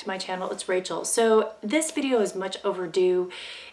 to my channel. It's Rachel. So this video is much overdue.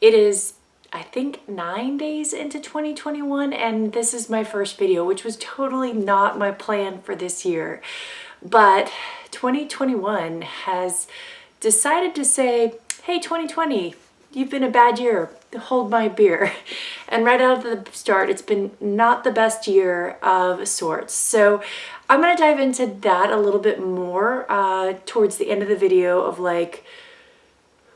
It is, I think, 9 days into 2021, and this is my first video, which was totally not my plan for this year. But 2021 has decided to say, hey, 2020, you've been a bad year. Hold my beer. And right out of the start, it's been not the best year of sorts. So I'm going to dive into that a little bit more towards the end of the video of like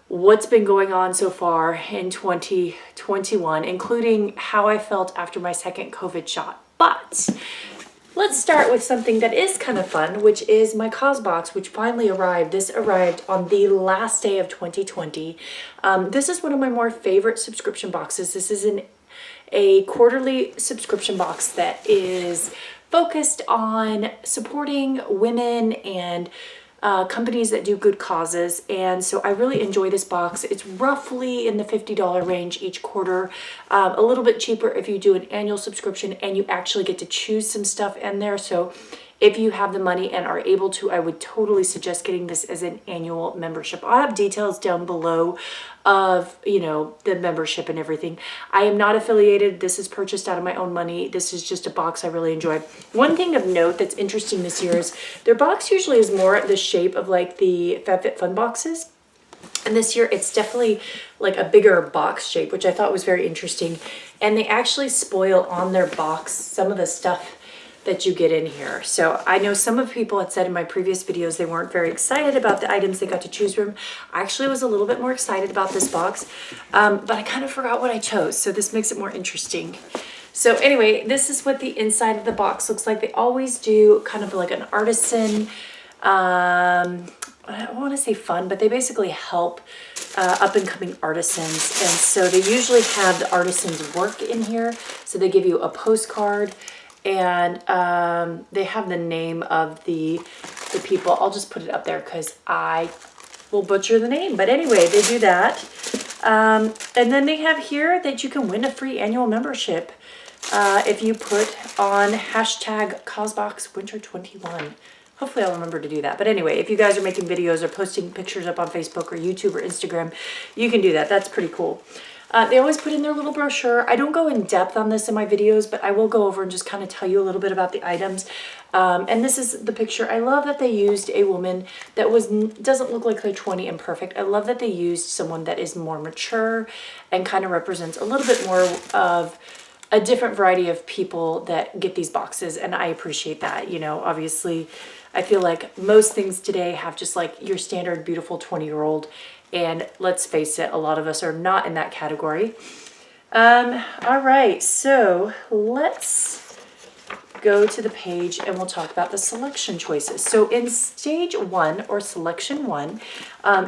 what's been going on so far in 2021, including how I felt after my second COVID shot. But let's start with something that is kind of fun, which is my Causebox, which finally arrived. This arrived on the last day of 2020. This is one of my more favorite subscription boxes. This is a quarterly subscription box that is focused on supporting women and companies that do good causes. And so I really enjoy this box. It's roughly in the $50 range each quarter, a little bit cheaper if you do an annual subscription, and you actually get to choose some stuff in there. So if you have the money and are able to, I would totally suggest getting this as an annual membership. I'll have details down below of, you know, the membership and everything. I am not affiliated. This is purchased out of my own money. This is just a box I really enjoy. One thing of note that's interesting this year is their box usually is more the shape of like the Fabfitfun boxes. And this year it's definitely like a bigger box shape, which I thought was very interesting. And they actually spoil on their box some of the stuff that you get in here. So I know some of people had said in my previous videos they weren't very excited about the items they got to choose from. I actually was a little bit more excited about this box, but I kind of forgot what I chose, so this makes it more interesting. So anyway, this is what the inside of the box looks like. They always do kind of like an artisan, I don't want to say fun, but they basically help up-and-coming artisans. And so they usually have the artisan's work in here. So they give you a postcard, and they have the name of the people. I'll just put it up there because I will butcher the name. But anyway, they do that. And then they have here that you can win a free annual membership if you put on hashtag Causebox Winter 21. Hopefully I'll remember to do that. But anyway, if you guys are making videos or posting pictures up on Facebook or YouTube or Instagram, you can do that. That's pretty cool. They always put in their little brochure. I don't go in depth on this in my videos, but I will go over and just kind of tell you a little bit about the items. And this is the picture. I love that they used a woman that doesn't look like they're 20 and perfect. I love that they used someone that is more mature and kind of represents a little bit more of a different variety of people that get these boxes. And I appreciate that. You know, obviously, I feel like most things today have just like your standard beautiful 20-year-old. And let's face it, a lot of us are not in that category. All right, so let's go to the page and we'll talk about the selection choices. So in stage 1 or selection 1,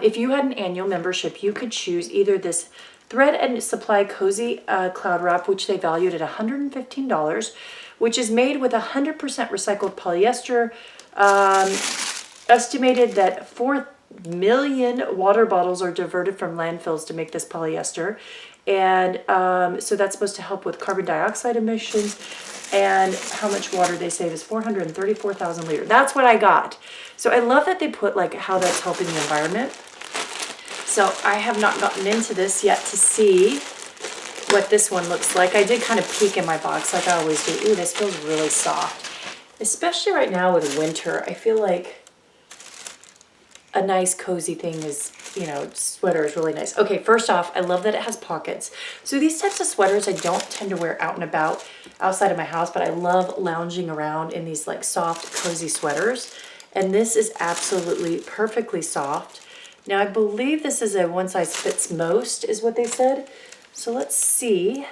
if you had an annual membership, you could choose either this Thread and Supply Cozy Cloud Wrap, which they valued at $115, which is made with 100% recycled polyester, estimated that 4 million water bottles are diverted from landfills to make this polyester. And so that's supposed to help with carbon dioxide emissions, and how much water they save is 434,000 liters. That's what I got. So I love that they put like how that's helping the environment. So I have not gotten into this yet to see what this one looks like. I did kind of peek in my box like I always do. Ooh, this feels really soft. Especially right now with winter, I feel like a nice cozy thing is, you know, sweater is really nice. Okay, first off, I love that it has pockets. So these types of sweaters I don't tend to wear out and about outside of my house, but I love lounging around in these like soft, cozy sweaters. And this is absolutely perfectly soft. Now I believe this is a one size fits most is what they said. So let's see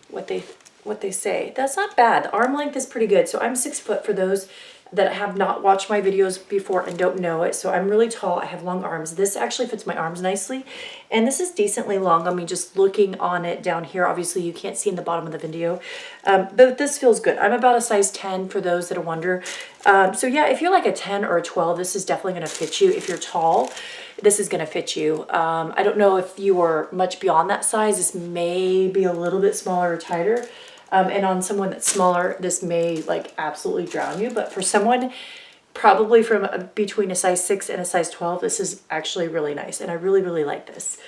what they say. That's not bad. The arm length is pretty good. So I'm 6 foot for those that have not watched my videos before and don't know it. So I'm really tall. I have long arms. This actually fits my arms nicely. And this is decently long. I mean, just looking on it down here, obviously you can't see in the bottom of the video. But this feels good. I'm about a size 10 for those that wonder. So yeah, if you're like a 10 or a 12, this is definitely going to fit you. If you're tall, this is going to fit you. I don't know if you are much beyond that size. This may be a little bit smaller or tighter. And on someone that's smaller, this may like absolutely drown you. But for someone probably from between a size 6 and a size 12. This is actually really nice, and I really, really like this.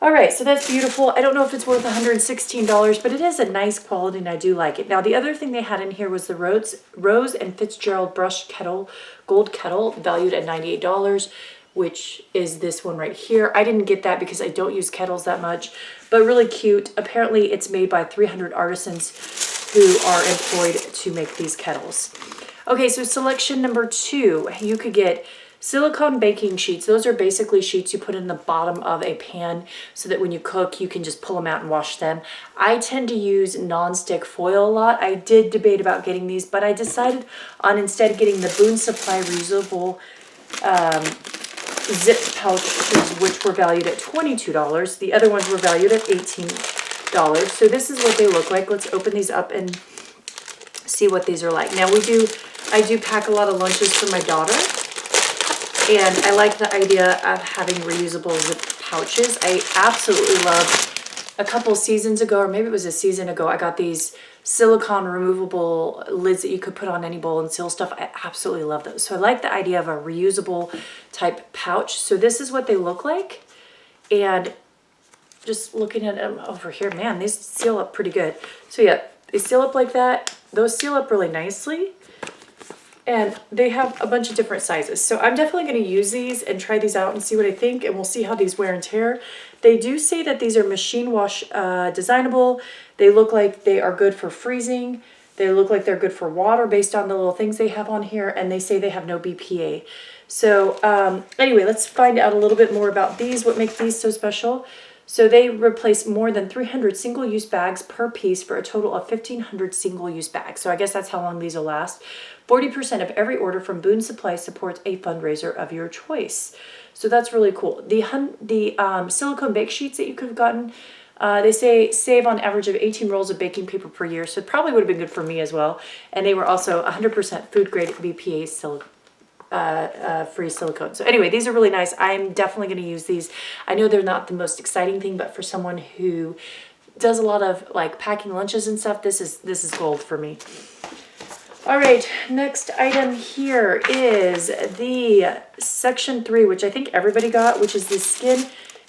All right, so that's beautiful. I don't know if it's worth $116, but it is a nice quality, and I do like it. Now, the other thing they had in here was the Rose and Fitzgerald brush kettle, gold kettle, valued at $98, which is this one right here. I didn't get that because I don't use kettles that much, but really cute. Apparently, it's made by 300 artisans who are employed to make these kettles. Okay, so selection number 2, you could get silicone baking sheets. Those are basically sheets you put in the bottom of a pan so that when you cook, you can just pull them out and wash them. I tend to use non-stick foil a lot. I did debate about getting these, but I decided on instead getting the Boone Supply reusable zip pouches, which were valued at $22. The other ones were valued at $18. So this is what they look like. Let's open these up and see what these are like. Now I do pack a lot of lunches for my daughter, and I like the idea of having reusable zip pouches. I absolutely love, a couple seasons ago, or maybe it was a season ago, I got these silicone removable lids that you could put on any bowl and seal stuff. I absolutely love those. So I like the idea of a reusable type pouch. So this is what they look like. And just looking at them over here, man, these seal up pretty good. So yeah, they seal up like that. Those seal up really nicely. And they have a bunch of different sizes. So I'm definitely going to use these and try these out and see what I think. And we'll see how these wear and tear. They do say that these are machine wash designable. They look like they are good for freezing. They look like they're good for water based on the little things they have on here. And they say they have no BPA. So anyway, let's find out a little bit more about these. What makes these so special? So they replace more than 300 single-use bags per piece for a total of 1,500 single-use bags. So I guess that's how long these will last. 40% of every order from Boone Supply supports a fundraiser of your choice. So that's really cool. The silicone bake sheets that you could have gotten, they say save on average of 18 rolls of baking paper per year. So it probably would have been good for me as well. And they were also 100% food-grade BPA free silicone. So anyway, these are really nice. I'm definitely going to use these. I know they're not the most exciting thing, but for someone who does a lot of like packing lunches and stuff, this is gold for me. All right, next item here is the section 3, which I think everybody got, which is the Skin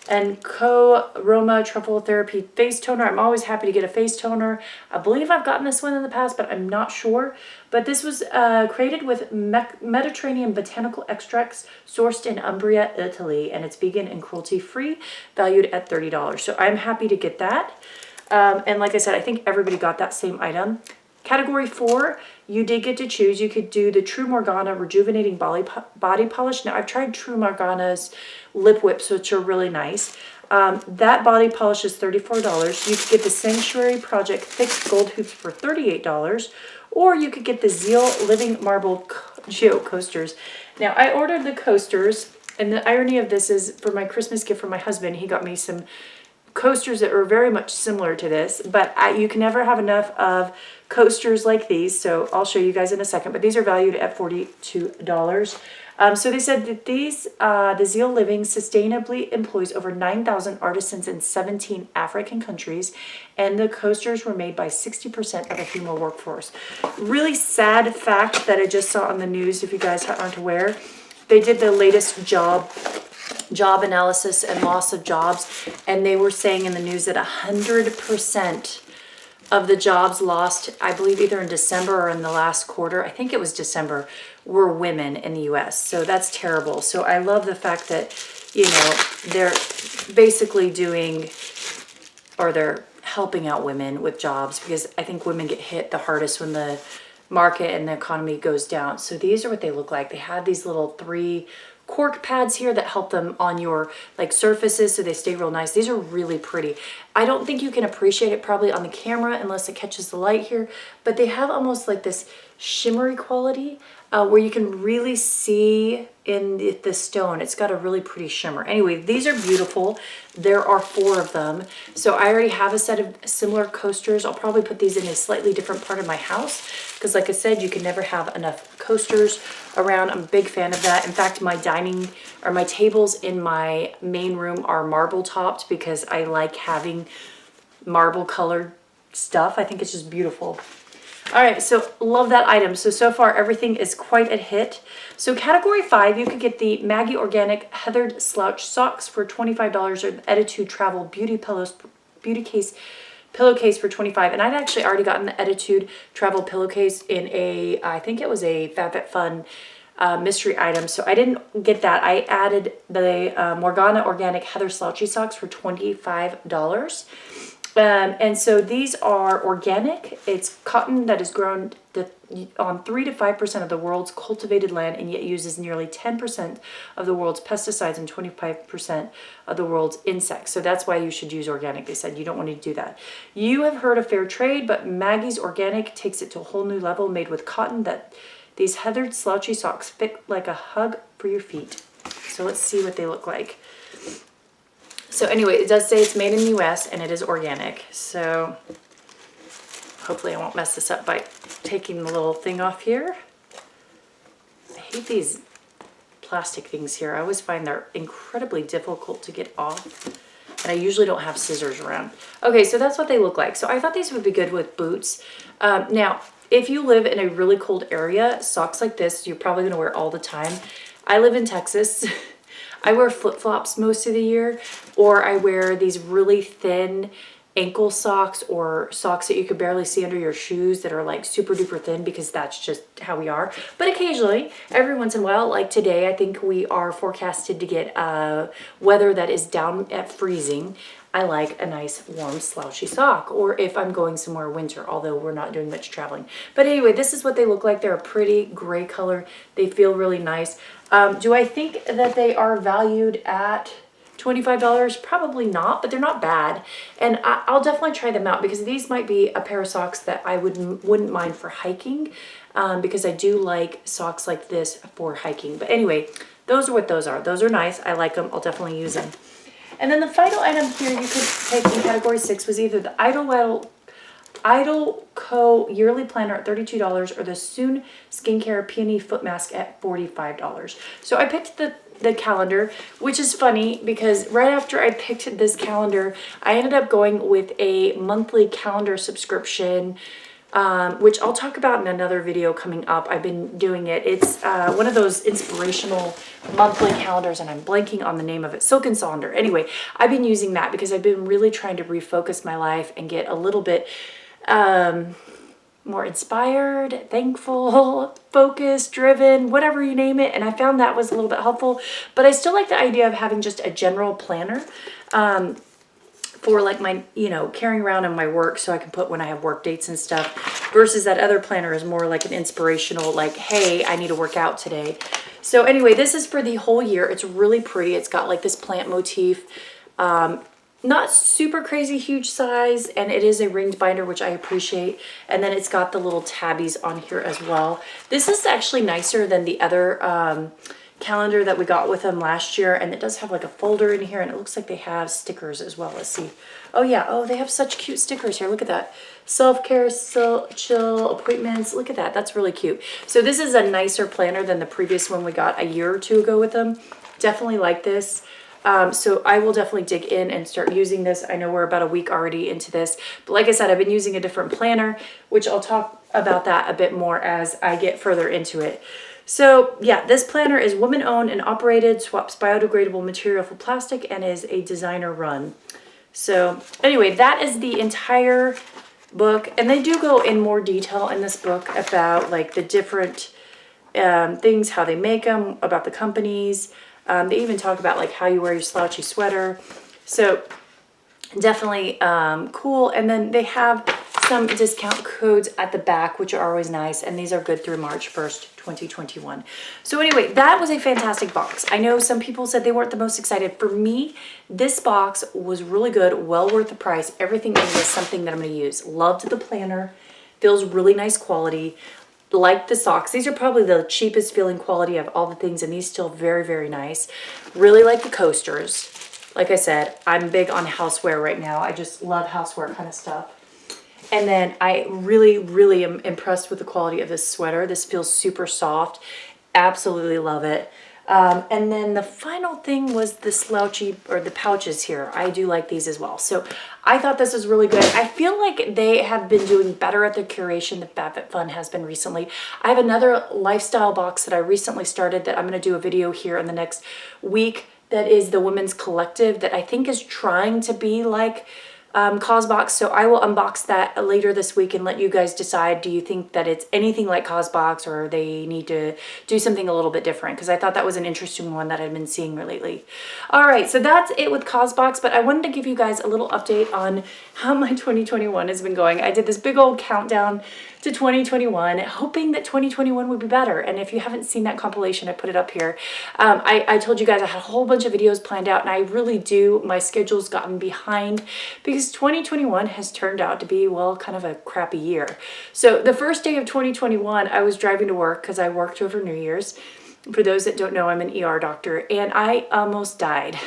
and Co Aroma Truffle Therapy Face Toner. I'm always happy to get a face toner. I believe I've gotten this one in the past, but I'm not sure. But this was created with Mediterranean botanical extracts sourced in Umbria, Italy, and it's vegan and cruelty-free, valued at $30. So I'm happy to get that. And like I said, I think everybody got that same item. Category 4, you did get to choose. You could do the True Morgana Rejuvenating Body Polish. Now, I've tried True Morgana's lip whips, which are really nice. That body polish is $34. You could get the Sanctuary Project Thick Gold Hoops for $38. Or you could get the Zeal Living Marble Geo Coasters. Now, I ordered the coasters, and the irony of this is for my Christmas gift from my husband, he got me some coasters that are very much similar to this, but you can never have enough of coasters like these, so I'll show you guys in a second, but these are valued at $42. So they said that these, the Zeal Living sustainably employs over 9,000 artisans in 17 African countries, and the coasters were made by 60% of a female workforce. Really sad fact that I just saw on the news, if you guys aren't aware, they did the latest job analysis and loss of jobs, and they were saying in the news that 100% of the jobs lost, I believe either in December or in the last quarter, I think it was December, were women in the US. So that's terrible. So I love the fact that, you know, they're basically doing, or they're helping out women with jobs, because I think women get hit the hardest when the market and the economy goes down. So these are what they look like. They have these little 3 cork pads here that help them on your like surfaces so they stay real nice. These are really pretty. I don't think you can appreciate it probably on the camera unless it catches the light here, but they have almost like this shimmery quality where you can really see in the stone. It's got a really pretty shimmer. Anyway, these are beautiful. There are 4 of them. So I already have a set of similar coasters. I'll probably put these in a slightly different part of my house because like I said, you can never have enough coasters around. I'm a big fan of that. In fact, my my tables in my main room are marble topped because I like having marble colored stuff. I think it's just beautiful. All right, so love that item. So far everything is quite a hit. So category 5, you could get the Maggie Organic Heathered Slouch Socks for $25 or the Attitude Travel Beauty Pillowcase for $25. And I'd actually already gotten the Attitude Travel Pillowcase in a, I think it was a Fabfitfun mystery item. So I didn't get that. I added the Morgana Organic Heather Slouchy Socks for $25. And so these are organic. It's cotton that is grown on 3 to 5% of the world's cultivated land and yet uses nearly 10% of the world's pesticides and 25% of the world's insects. So that's why you should use organic. They said you don't want to do that. You have heard of fair trade, but Maggie's Organic takes it to a whole new level, made with cotton that these heathered slouchy socks fit like a hug for your feet. So let's see what they look like. So anyway, it does say it's made in the US and it is organic. So hopefully I won't mess this up by taking the little thing off here. I hate these plastic things here. I always find they're incredibly difficult to get off. And I usually don't have scissors around. Okay, so that's what they look like. So I thought these would be good with boots. Now, if you live in a really cold area, socks like this, you're probably gonna wear all the time. I live in Texas. I wear flip-flops most of the year, or I wear these really thin ankle socks or socks that you could barely see under your shoes that are like super duper thin because that's just how we are. But occasionally, every once in a while, like today, I think we are forecasted to get weather that is down at freezing. I like a nice warm slouchy sock, or if I'm going somewhere winter, although we're not doing much traveling. But anyway, this is what they look like. They're a pretty gray color. They feel really nice. Do I think that they are valued at $25? Probably not, but they're not bad. And I'll definitely try them out because these might be a pair of socks that I wouldn't mind for hiking because I do like socks like this for hiking. But anyway, those are what those are. Those are nice. I like them. I'll definitely use them. And then the final item here you could take in category 6 was either the Idle Co. Yearly Planner at $32 or the Soon Skincare Peony Foot Mask at $45. So I picked the calendar, which is funny because right after I picked this calendar, I ended up going with a monthly calendar subscription, which I'll talk about in another video coming up. I've been doing it. It's one of those inspirational monthly calendars, and I'm blanking on the name of it. Silk and Sonder. Anyway, I've been using that because I've been really trying to refocus my life and get a little bit more inspired, thankful, focused, driven, whatever you name it. And I found that was a little bit helpful, but I still like the idea of having just a general planner for like my, carrying around in my work so I can put when I have work dates and stuff, versus that other planner is more like an inspirational, like, hey, I need to work out today. So anyway, this is for the whole year. It's really pretty. It's got like this plant motif. Not super crazy huge size, and it is a ringed binder, which I appreciate. And then it's got the little tabbies on here as well. This is actually nicer than the other calendar that we got with them last year, and it does have like a folder in here, and it looks like they have stickers as well. Let's see. Oh yeah, oh, they have such cute stickers here. Look at that. Self-care, chill, appointments. Look at that. That's really cute. So this is a nicer planner than the previous one we got a year or two ago with them. Definitely like this. So I will definitely dig in and start using this. I know we're about a week already into this, but like I said, I've been using a different planner, which I'll talk about that a bit more as I get further into it. So yeah, this planner is woman owned and operated, swaps biodegradable material for plastic, and is a designer run. So anyway, that is the entire book. And they do go in more detail in this book about like the different things, how they make them, about the companies. They even talk about like how you wear your slouchy sweater. So definitely cool. And then they have some discount codes at the back, which are always nice. And these are good through March 1st, 2021. So anyway, that was a fantastic box. I know some people said they weren't the most excited. For me, this box was really good, well worth the price. Everything in it is something that I'm going to use. Loved the planner. Feels really nice quality. Like the socks. These are probably the cheapest feeling quality of all the things, and these still very, very nice. Really like the coasters. Like I said, I'm big on houseware right now. I just love houseware kind of stuff. And then I really, really am impressed with the quality of this sweater. This feels super soft. Absolutely love it. And then the final thing was the slouchy, or the pouches here. I do like these as well. So I thought this was really good. I feel like they have been doing better at the curation than Fabfitfun has been recently. I have another lifestyle box that I recently started that I'm going to do a video here in the next week that is the Women's Collective that I think is trying to be like Causebox. So I will unbox that later this week and let you guys decide, do you think that it's anything like Causebox or they need to do something a little bit different? Because I thought that was an interesting one that I've been seeing lately. All right, so that's it with Causebox, but I wanted to give you guys a little update on how my 2021 has been going. I did this big old countdown to 2021, hoping that 2021 would be better. And if you haven't seen that compilation, I put it up here. I told you guys I had a whole bunch of videos planned out, and I really do. My schedule's gotten behind because 2021 has turned out to be, well, kind of a crappy year. So the first day of 2021, I was driving to work because I worked over New Year's. For those that don't know, I'm an ER doctor, and I almost died.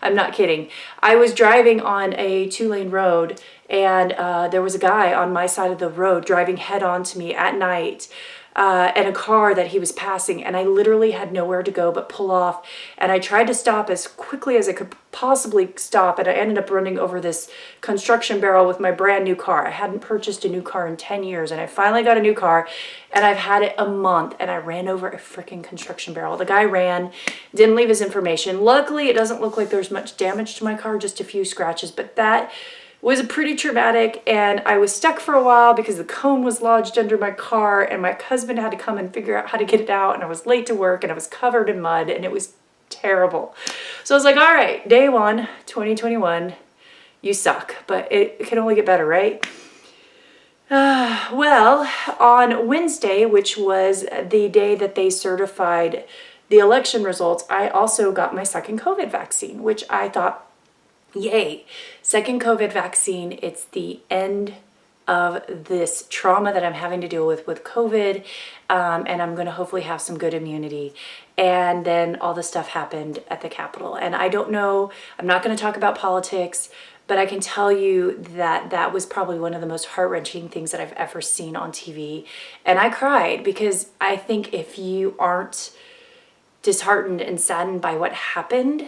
I'm not kidding. I was driving on a 2-lane road, and there was a guy on my side of the road driving head on to me at night and a car that he was passing, and I literally had nowhere to go but pull off. And I tried to stop as quickly as I could possibly stop, and I ended up running over this construction barrel with my brand new car. I hadn't purchased a new car in 10 years, and I finally got a new car, and I've had it a month, and I ran over a freaking construction barrel. The guy ran, didn't leave his information. Luckily, it doesn't look like there's much damage to my car, just a few scratches, but that was pretty traumatic, and I was stuck for a while because the cone was lodged under my car, and my husband had to come and figure out how to get it out, and I was late to work, and I was covered in mud, and it was terrible. So I was like, all right, day one, 2021, you suck, but it can only get better, right? Well, on Wednesday, which was the day that they certified the election results, I also got my second COVID vaccine, which I thought, yay, second COVID vaccine. It's the end of this trauma that I'm having to deal with COVID, and I'm going to hopefully have some good immunity. And then all this stuff happened at the Capitol, and I don't know, I'm not going to talk about politics, but I can tell you that that was probably one of the most heart-wrenching things that I've ever seen on TV. And I cried because I think if you aren't disheartened and saddened by what happened,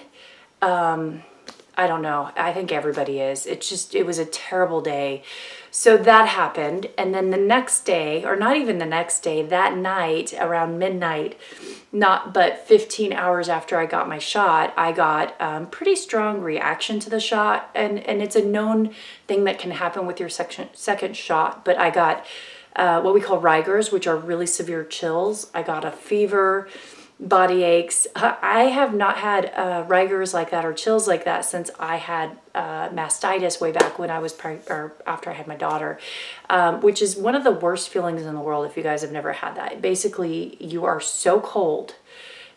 I don't know. I think everybody is. It was a terrible day. So that happened. And then the next day, or not even the next day, that night around midnight, not but 15 hours after I got my shot, I got pretty strong reaction to the shot. And it's a known thing that can happen with your second shot. But I got what we call rigors, which are really severe chills. I got a fever, body aches. I have not had rigors like that or chills like that since I had mastitis way back when I was or after I had my daughter, which is one of the worst feelings in the world if you guys have never had that. Basically, you are so cold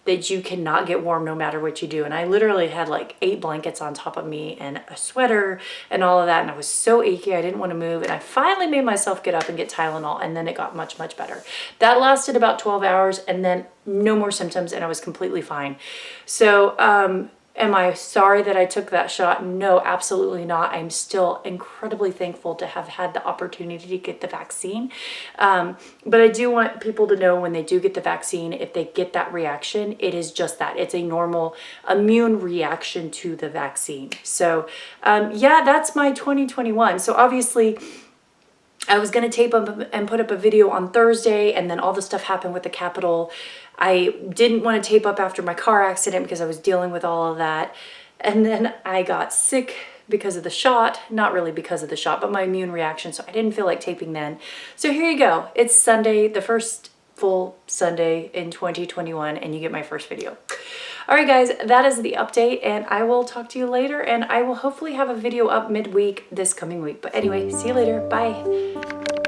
that you cannot get warm no matter what you do. And I literally had like 8 blankets on top of me and a sweater and all of that. And I was so achy, I didn't want to move. And I finally made myself get up and get Tylenol, and then it got much, much better. That lasted about 12 hours, and then no more symptoms, and I was completely fine. So, am I sorry that I took that shot? No, absolutely not. I'm still incredibly thankful to have had the opportunity to get the vaccine. But I do want people to know when they do get the vaccine, if they get that reaction, it is just that. It's a normal immune reaction to the vaccine. So yeah, that's my 2021. So obviously, I was going to tape up and put up a video on Thursday, and then all the stuff happened with the Capitol. I didn't want to tape up after my car accident because I was dealing with all of that. And then I got sick because of the shot. Not really because of the shot, but my immune reaction. So I didn't feel like taping then. So here you go. It's Sunday, the first full Sunday in 2021, and you get my first video. All right, guys, that is the update, and I will talk to you later, and I will hopefully have a video up midweek this coming week. But anyway, see you later. Bye.